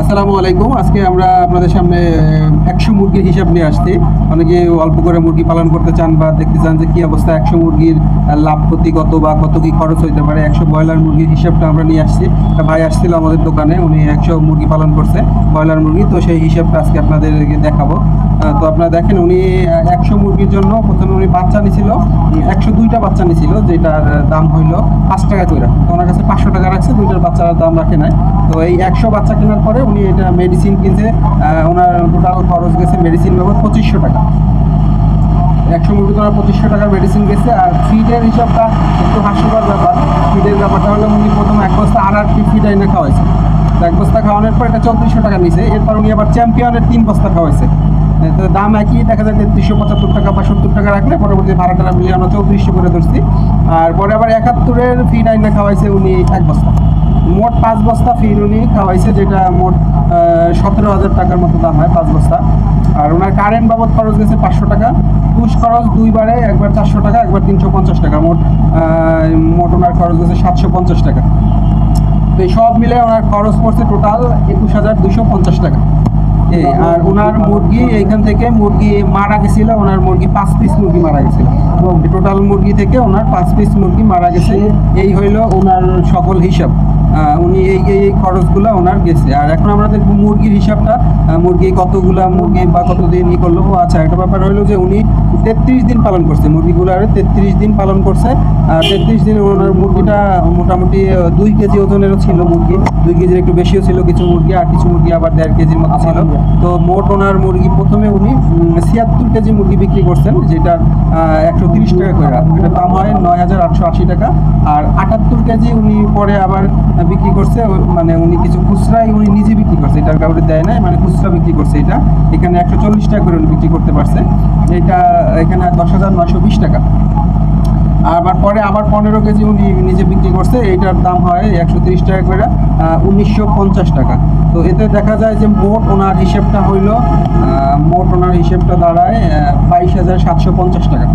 আসসালামু আলাইকুম। আজকে আমরা আপনাদের সামনে ১০০ মুরগির হিসাব নিয়ে আসছি। অনেকে অল্প করে মুরগি পালন করতে চান বা দেখতে চান যে কী অবস্থা ১০০ মুরগির লাভ ক্ষতি কত বা কত কী খরচ হইতে পারে। ১০০ ব্রয়লার মুরগির হিসাবটা আমরা নিয়ে আসছি। একটা ভাই আসছিল আমাদের দোকানে, উনি ১০০ মুরগি পালন করছে, ব্রয়লার মুরগি। তো সেই হিসাবটা আজকে আপনাদেরকে দেখাবো। তো আপনারা দেখেন, উনি ১০০ মুরগির জন্য প্রথমে উনি বাচ্চা নিছিল, ১০২টা বাচ্চা নিছিল, যেটার দাম হইল ৫ টাকা করে। তো ওনার কাছে ৫০০ টাকা রাখছে, দুইটার বাচ্চার দাম রাখে নাই। তো এই ১০০ বাচ্চা কেনার পরে উনি এটা মেডিসিন কিনছে, ওনার টোটাল খরচ গেছে মেডিসিন বাবদ ২৫০০ টাকা। ১০০ মুরগি ওনার ২৫০০ টাকার মেডিসিন গেছে। আর ফিডের হিসাবটা একটু হাস্যকর ব্যাপার। ফিডের ব্যাপারটা হলো, উনি প্রথম 1 বস্তা RRP ফিড এনে খাওয়াইছে। তো ১ বস্তা খাওয়ানোর পর এটা ৩৪০০ টাকা নিছে। এরপর উনি আবার চ্যাম্পিয়নের 3 বস্তা খাওয়াইছে। তো দাম একই দেখা যায়, ৩৩৭৫ টাকা বা ৭০ টাকা রাখলে পরবর্তী ভাড়াটা মিলিয়ে আমরা ৩৪০০ করে ধরছি। আর পরে আবার ৭১-এর ফিড আইনা খাওয়াইছে উনি 1 বস্তা। মোট ৫ বস্তা ফিড উনি খাওয়াইছে, যেটা মোট ১৭,০০০ টাকার মতো দাম হয় 5 বস্তা। আর ওনার কারেন্ট বাবদ খরচ গেছে ৫০০ টাকা। পুষ খরচ দুইবারে, একবার ৪০০ টাকা, একবার ৩৫০ টাকা। মোট ওনার খরচ গেছে ৭৫০ টাকা। তো এই সব মিলে ওনার খরচ পড়ছে টোটাল ২১,২৫০ টাকা। আর ওনার মুরগি, এইখান থেকে মুরগি মারা গেছিল, ওনার মুরগি 5 পিস মুরগি মারা গেছিল। টোটাল মুরগি থেকে ওনার 5 পিস মুরগি মারা গেছে। এই হইল ওনার সকল হিসাব। উনি এই খরচগুলো ওনার গেছে। আর এখন আমরা দেখবো মুরগির হিসাবটা, মুরগি কতগুলা মুরগি বা কতদিন ই করলো। আচ্ছা, একটা ব্যাপার হইলো যে উনি 33 দিন পালন করছে মুরগিগুলো, 33 দিন পালন করছে। আর 33 দিন ওনার মুরগিটা মোটামুটি 2 কেজি ওজনেরও ছিল মুরগি, 2 কেজির একটু বেশিও ছিল কিছু মুরগি, আর কিছু মুরগি আবার 1.5 কেজির মতো ছিল। তো মোট ওনার মুরগি প্রথমে উনি 76 কেজি মুরগি বিক্রি করছেন, যেটা 130 টাকা করে। এটার দাম হয় ৯,৮৮০ টাকা। আর 78 কেজি উনি পরে আবার বিক্রি করছে, মানে উনি কিছু খুচরাই উনি নিজে বিক্রি করছে, এটার কাউকে দেয় নাই, মানে খুচরা বিক্রি করছে। এটা এখানে 140 টাকা করে উনি বিক্রি করতে পারছে। এটা এখানে ১০,৯২০ টাকা। আবার পরে আবার 15 কেজি উনি নিজে বিক্রি করছে, এইটার দাম হয় 130 টাকা করে, ১৯৫০ টাকা। তো এতে দেখা যায় যে মোট ওনার হিসেবটা হইল, মোট ওনার হিসেবটা দাঁড়ায় ২২,৭৫০ টাকা।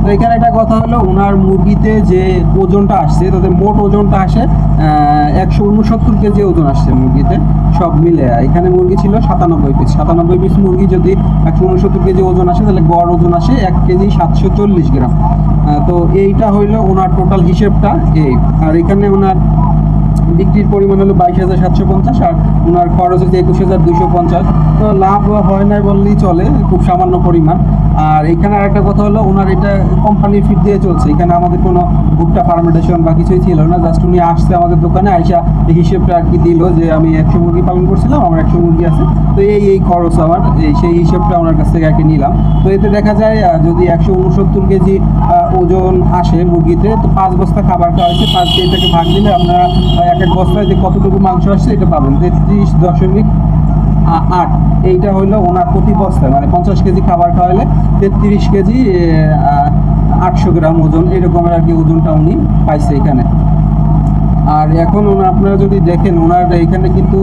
তো এখানে একটা কথা হলো, ওনার মুরগিতে যে ওজনটা আসছে, তাদের মোট ওজনটা আসে ১৬৯ কেজি ওজন আসছে মুরগিতে সব মিলে। এখানে মুরগি ছিল ৯৭ পিস। ৯৭ পিস মুরগি যদি ১৬৯ কেজি ওজন আসে, তাহলে গড় ওজন আসে 1 কেজি ৭৪০ গ্রাম। তো এইটা হইলো ওনার টোটাল হিসেবটা এই। আর এখানে ওনার বিক্রির পরিমাণ হলো ২২,৭৫০, আর ওনার খরচ হচ্ছে ২১,২৫০। তো লাভ হয় নাই বললেই চলে, খুব সামান্য পরিমাণ। আর এখানে আরেকটা কথা হলো, ওনার এটা কোম্পানির ফিড দিয়ে চলছে। এখানে আমাদের কোনো ভুট্টা ফার্মেন্টেশন বা কিছুই ছিল না। জাস্ট উনি আসছে আমাদের দোকানে, আইসা এই হিসেবটা আর কি দিল যে আমি ১০০ মুরগি পালন করছিলাম, আমার ১০০ মুরগি আছে, তো এই খরচ আমার, সেই হিসেবটা ওনার কাছ থেকে আর কি নিলাম। তো এতে দেখা যায় যদি ১৬৯ কেজি ওজন আসে মুরগিতে, তো 5 বস্তা খাবার খাওয়া হয়েছে। 5 কেজিটাকে ভাগ দিলে আপনারা এক বস্তায় যে কতটুকু মাংস আসছে এটা পাবেন, 33.8। এইটা হইলো ওনার প্রতি বস্তায়, মানে 50 কেজি খাবার খাওয়াইলে 33 কেজি 800 গ্রাম ওজন, এরকমের আর কি ওজনটা উনি পাইছে এখানে। আর এখন আপনারা যদি দেখেন, ওনার এখানে কিন্তু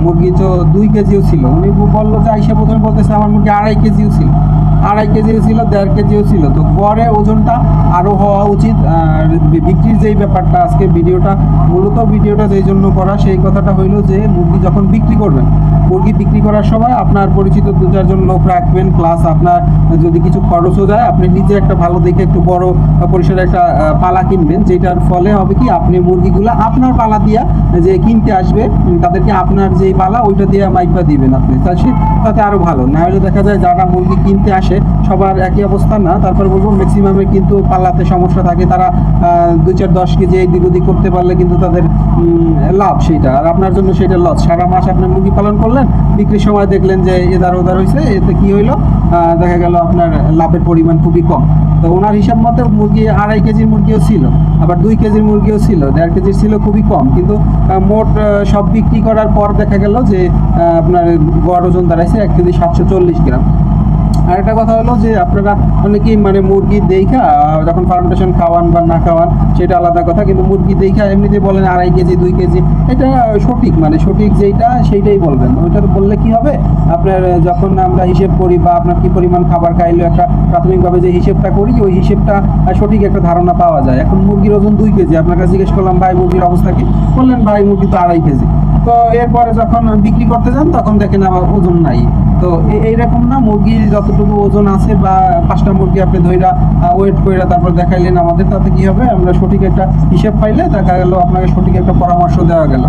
মুরগি তো 2 কেজিও ছিল। উনি বললো যে আইসা প্রথমে বলতেছে আমার মুরগি 2.5 কেজিও ছিল, 2.5 কেজিও ছিল, 1.5 কেজিও ছিল। তো গড়ে ওজনটা আরও হওয়া উচিত। আর বিক্রির যেই ব্যাপারটা, আজকে ভিডিওটা যেই জন্য করা, সেই কথাটা হইলো যে মুরগি যখন বিক্রি করবেন, মুরগি বিক্রি করার সময় আপনার পরিচিত 2-4 জন লোক রাখবেন। প্লাস আপনার যদি কিছু খরচও যায়, আপনি নিজে একটা ভালো দেখে একটু বড় পরিসরে একটা পালা কিনবেন, যেটার ফলে হবে কি, আপনি মুরগিগুলা আপনার পালা দিয়া যে কিনতে আসবে, তাদেরকে আপনার যেই পালা ওইটা দিয়ে মাইপা দিবেন আপনি, তাতে আরও ভালো। না হলে দেখা যায় যারা মুরগি কিনতে আসে সবার একই অবস্থা না। তারপর বলবো ম্যাক্সিমামের কিন্তু পাল্লাতে সমস্যা থাকে, তারা 2-4-10 কেজি এদিক ওদিক করতে পারলে কিন্তু তাদের লাভ সেইটা, আর আপনার জন্য সেটা লস। সারা মাস আপনার মুরগি পালন করলেন, বিক্রির সময় দেখলেন যে এদার ওদার হয়েছে, এতে কি হইলো, দেখা গেল আপনার লাভের পরিমাণ খুবই কম। তো ওনার হিসাব মতো মুরগি 2.5 কেজির মুরগিও ছিল, আবার 2 কেজির মুরগিও ছিল, 1.5 কেজির ছিল, খুবই কম। কিন্তু মোট সব বিক্রি করার পর দেখা গেল যে আপনার গড় ওজন দাঁড়াইছে 1 কেজি 740 গ্রাম। আরেকটা কথা হলো যে আপনারা অনেকেই মানে মুরগি দেখা যখন ফার্মেন্টেশন খাওয়ান বা না খাওয়ান সেটা আলাদা কথা, কিন্তু মুরগি দেখা এমনিতে বলেন 2.5 কেজি 2 কেজি, এটা সঠিক, মানে সঠিক যেইটা সেইটাই বলবেন। ওইটা বললে কি হবে, আপনার যখন আমরা হিসেব করি বা আপনার কি পরিমাণ খাবার খাইলে একটা প্রাথমিকভাবে যে হিসেবটা করি, ওই হিসেবটা সঠিক একটা ধারণা পাওয়া যায়। এখন মুরগির ওজন 2 কেজি, আপনার কাছে জিজ্ঞেস করলাম ভাই মুরগির অবস্থা কি, বললেন ভাই মুরগি তো 2.5 কেজি। তো এরপরে যখন বিক্রি করতে যান তখন দেখেন আবার ওজন নাই। তো এইরকম না, মুরগির যতটুকু ওজন আছে বা 5টা মুরগি আপনি ধইরা ওয়েট করে তারপর দেখাইলেন আমাদের, তাতে কি হবে, আমরা সঠিক একটা হিসেব পাইলে দেখা গেল আপনাকে সঠিক একটা পরামর্শ দেওয়া গেল।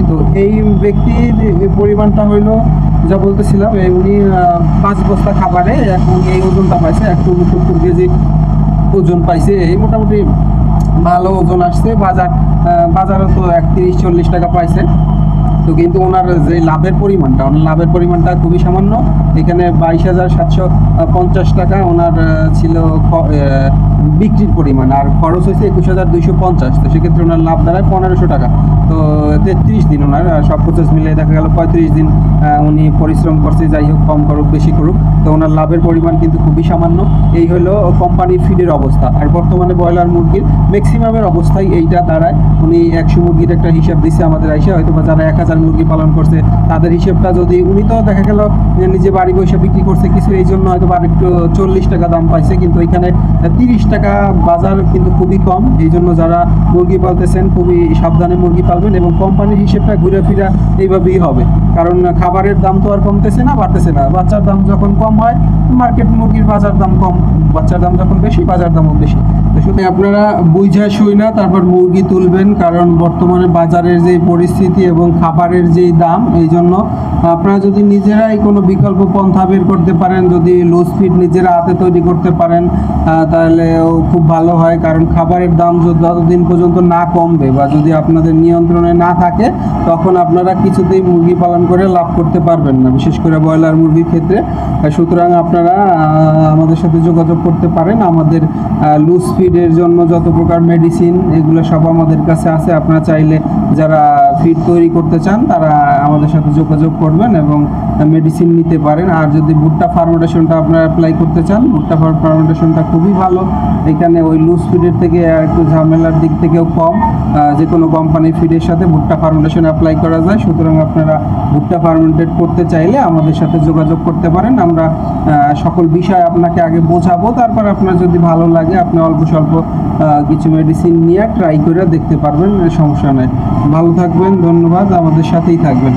তো এই ব্যক্তির পরিমাণটা হইলো যা বলতেছিলাম, উনি 5 বস্তা খাবারে উনি এই ওজনটা পাইছে, 169 কেজি ওজন পাইছে। এই মোটামুটি ভালো ওজন আসছে। বাজারে তো 31-40 টাকা পাইছে। তো কিন্তু ওনার যে লাভের পরিমাণটা খুবই সামান্য। এখানে 22,750 টাকা ওনার ছিল বিক্রির পরিমাণ, আর খরচ হয়েছে 21,250। তো সেক্ষেত্রে ওনার লাভ দাঁড়ায় 1500 টাকা। তো 33 দিন ওনার সব প্রসেস মিলে দেখা গেল 35 দিন উনি পরিশ্রম করছে, যাই হোক কম করুক বেশি করুক, তো ওনার লাভের পরিমাণ কিন্তু খুবই সামান্য। এই হলো কোম্পানি ফিডের অবস্থা। আর বর্তমানে ব্রয়লার মুরগির ম্যাক্সিমামের অবস্থায় এইটা দাঁড়ায়। উনি 100 মুরগির একটা হিসাব দিচ্ছে আমাদের আইসা, হয়তো বা যারা 1000 মুরগি পালন করছে তাদের হিসেবটা যদি, উনি তো দেখা গেল নিজে বাড়ি বসে বিক্রি করছে কিছু, এই জন্য হয়তো আর একটু 40 টাকা দাম পাইছে, কিন্তু এখানে 30 টাকা বাজার কিন্তু খুবই কম। এই জন্য যারা মুরগি পালতেছেন খুবই সাবধানে মুরগি পালবেন, এবং কোম্পানির হিসেবটা ঘুরে ফিরা এইভাবেই হবে। কারণ খাবারের দাম তো আর কমতেছে না, বাড়তেছে না। বাচ্চার দাম যখন কম হয় মার্কেট মুরগির বাজার দাম কম, বাচ্চার দাম যখন বেশি বাজার দামও বেশি। তো শুধু আপনারা বুঝা শুই না তারপর মুরগি তুলবেন, কারণ বর্তমানে বাজারের যে পরিস্থিতি এবং খাবারের যেই দাম, এই জন্য আপনারা যদি নিজেরাই কোনো বিকল্প পন্থা বের করতে পারেন, যদি লুজ ফিড নিজেরা হাতে তৈরি করতে পারেন তাহলে খুব ভালো হয়। কারণ খাবারের দাম যতদিন পর্যন্ত না কমবে বা যদি আপনাদের নিয়ন্ত্রণে না থাকে, তখন আপনারা কিছুতেই মুরগি পালন করে লাভ করতে পারবেন না, বিশেষ করে ব্রয়লার মুরগির ক্ষেত্রে। সুতরাং আপনারা আমাদের সাথে যোগাযোগ করতে পারেন। আমাদের লুজ ফিডের জন্য যত প্রকার মেডিসিন এগুলো সব আমাদের কাছে আছে। আপনারা চাইলে যারা ফিড তৈরি করতে চান তারা আমাদের সাথে যোগাযোগ করবেন এবং মেডিসিন নিতে পারেন। আর যদি ভুট্টা ফার্মেন্টেশনটা আপনারা অ্যাপ্লাই করতে চান, ভুট্টা ফার্মেন্টেশনটা খুবই ভালো। এখানে ওই লুজ ফিডের থেকে একটু ঝামেলার দিক থেকেও কম। যে কোনো কোম্পানির ফিডের সাথে ভুট্টা ফার্মেন্টেশন অ্যাপ্লাই করা যায়। সুতরাং আপনারা ভুট্টা ফার্মেন্টেড করতে চাইলে আমাদের সাথে যোগাযোগ করতে পারেন। আমরা সকল বিষয় আপনাকে আগে বোঝাবো, তারপর আপনার যদি ভালো লাগে আপনি অল্প স্বল্প কিছু মেডিসিন নিয়ে ট্রাই করে দেখতে পারবেন, সমস্যা নেই। ভালো থাকবেন, ধন্যবাদ, আমাদের সাথেই থাকবেন।